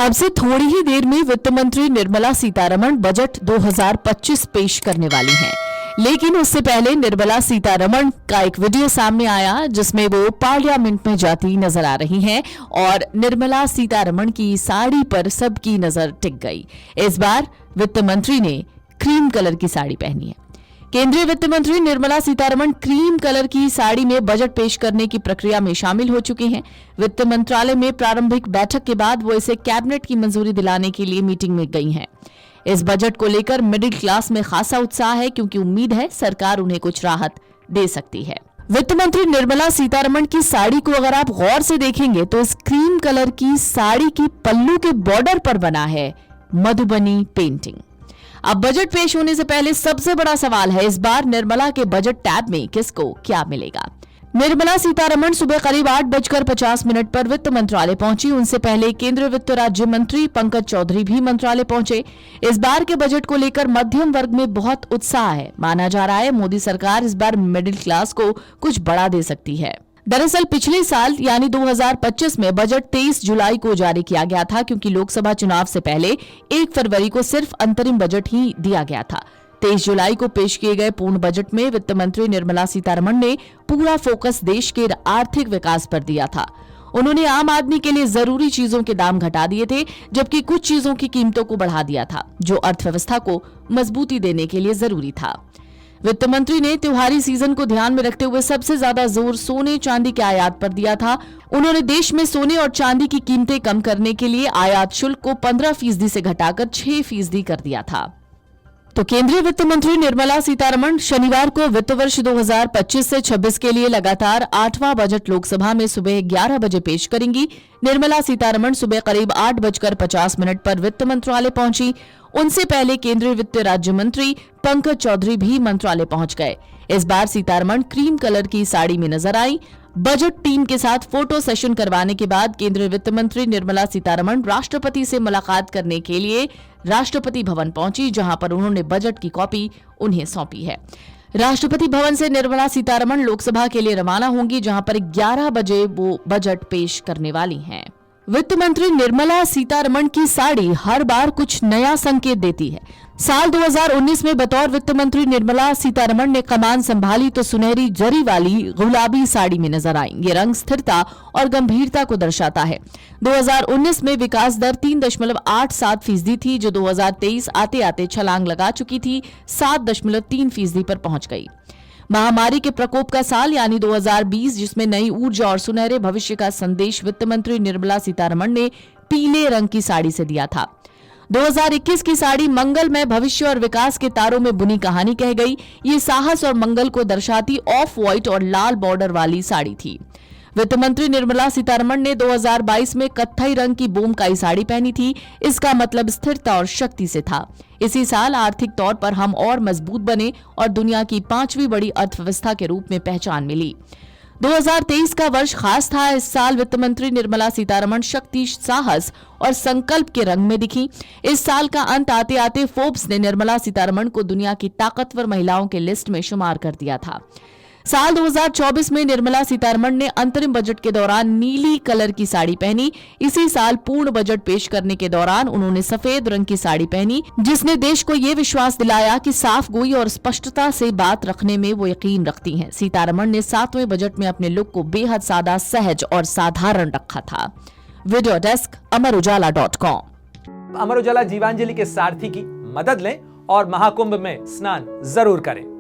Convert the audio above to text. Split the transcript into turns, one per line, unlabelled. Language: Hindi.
अब से थोड़ी ही देर में वित्त मंत्री निर्मला सीतारमण बजट 2025 पेश करने वाली हैं। लेकिन उससे पहले निर्मला सीतारमण का एक वीडियो सामने आया जिसमें वो पार्लियामेंट में जाती नजर आ रही हैं और निर्मला सीतारमण की साड़ी पर सबकी नजर टिक गई। इस बार वित्त मंत्री ने क्रीम कलर की साड़ी पहनी है। केंद्रीय वित्त मंत्री निर्मला सीतारमण क्रीम कलर की साड़ी में बजट पेश करने की प्रक्रिया में शामिल हो चुकी हैं। वित्त मंत्रालय में प्रारंभिक बैठक के बाद वो इसे कैबिनेट की मंजूरी दिलाने के लिए मीटिंग में गई हैं। इस बजट को लेकर मिडिल क्लास में खासा उत्साह है क्योंकि उम्मीद है सरकार उन्हें कुछ राहत दे सकती है। वित्त मंत्री निर्मला सीतारमण की साड़ी को अगर आप गौर से देखेंगे तो इस क्रीम कलर की साड़ी की पल्लू के बॉर्डर पर बना है मधुबनी पेंटिंग। अब बजट पेश होने से पहले सबसे बड़ा सवाल है इस बार निर्मला के बजट टैब में किसको क्या मिलेगा। निर्मला सीतारमण सुबह करीब 8:50 पर वित्त मंत्रालय पहुंची। उनसे पहले केंद्रीय वित्त राज्य मंत्री पंकज चौधरी भी मंत्रालय पहुंचे। इस बार के बजट को लेकर मध्यम वर्ग में बहुत उत्साह है। माना जा रहा है मोदी सरकार इस बार मिडिल क्लास को कुछ बड़ा दे सकती है। दरअसल पिछले साल यानी 2025 में बजट 23 जुलाई को जारी किया गया था क्योंकि लोकसभा चुनाव से पहले 1 फरवरी को सिर्फ अंतरिम बजट ही दिया गया था। 23 जुलाई को पेश किए गए पूर्ण बजट में वित्त मंत्री निर्मला सीतारमण ने पूरा फोकस देश के आर्थिक विकास पर दिया था। उन्होंने आम आदमी के लिए जरूरी चीजों के दाम घटा दिए थे जबकि कुछ चीजों की कीमतों को बढ़ा दिया था जो अर्थव्यवस्था को मजबूती देने के लिए जरूरी था। वित्त मंत्री ने त्योहारी सीजन को ध्यान में रखते हुए सबसे ज्यादा जोर सोने चांदी के आयात पर दिया था। उन्होंने देश में सोने और चांदी की कीमतें कम करने के लिए आयात शुल्क को 15% से घटाकर 6% कर दिया था। तो केंद्रीय वित्त मंत्री निर्मला सीतारमण शनिवार को वित्त वर्ष 2025 से 26 के लिए लगातार 8वां बजट लोकसभा में सुबह 11 बजे पेश करेंगी। निर्मला सीतारमण सुबह करीब 8:50 पर वित्त मंत्रालय पहुंची। उनसे पहले केंद्रीय वित्त राज्य मंत्री पंकज चौधरी भी मंत्रालय पहुंच गए। इस बार सीतारमण क्रीम कलर की साड़ी में नजर आई। बजट टीम के साथ फोटो सेशन करवाने के बाद केंद्रीय वित्त मंत्री निर्मला सीतारमण राष्ट्रपति से मुलाकात करने के लिए राष्ट्रपति भवन पहुंची जहां पर उन्होंने बजट की कॉपी उन्हें सौंपी है। राष्ट्रपति भवन से निर्मला सीतारमण लोकसभा के लिए रवाना होंगी जहां पर 11 बजे वो बजट पेश करने वाली हैं। वित्त मंत्री निर्मला सीतारमण की साड़ी हर बार कुछ नया संकेत देती है। साल 2019 में बतौर वित्त मंत्री निर्मला सीतारमण ने कमान संभाली तो सुनहरी जरी वाली गुलाबी साड़ी में नजर आई। ये रंग स्थिरता और गंभीरता को दर्शाता है। 2019 में विकास दर 3.87% थी जो 2023 आते आते छलांग लगा चुकी थी, 7.3% पर पहुंच गई। महामारी के प्रकोप का साल यानी 2020 जिसमें नई ऊर्जा और सुनहरे भविष्य का संदेश वित्त मंत्री निर्मला सीतारमण ने पीले रंग की साड़ी से दिया था। 2021 की साड़ी मंगलमय भविष्य और विकास के तारों में बुनी कहानी कह गई। ये साहस और मंगल को दर्शाती ऑफ व्हाइट और लाल बॉर्डर वाली साड़ी थी। वित्त मंत्री निर्मला सीतारमण ने 2022 में कत्थई रंग की बोमकाई साड़ी पहनी थी। इसका मतलब स्थिरता और शक्ति से था। इसी साल आर्थिक तौर पर हम और मजबूत बने और दुनिया की 5वीं बड़ी अर्थव्यवस्था के रूप में पहचान मिली। 2023 का वर्ष खास था। इस साल वित्त मंत्री निर्मला सीतारमण शक्ति, साहस और संकल्प के रंग में दिखी। इस साल का अंत आते आते फोर्ब्स ने निर्मला सीतारमण को दुनिया की ताकतवर महिलाओं के लिस्ट में शुमार कर दिया था। साल 2024 में निर्मला सीतारमण ने अंतरिम बजट के दौरान नीली कलर की साड़ी पहनी। इसी साल पूर्ण बजट पेश करने के दौरान उन्होंने सफेद रंग की साड़ी पहनी जिसने देश को ये विश्वास दिलाया कि साफ गोई और स्पष्टता से बात रखने में वो यकीन रखती हैं। सीतारमण ने 7वें बजट में अपने लुक को बेहद सादा, सहज और साधारण रखा था। Video desk amarujala.com।
Amar Ujala Jeevanjali के सारथी की मदद लें और महाकुंभ में स्नान जरूर करें।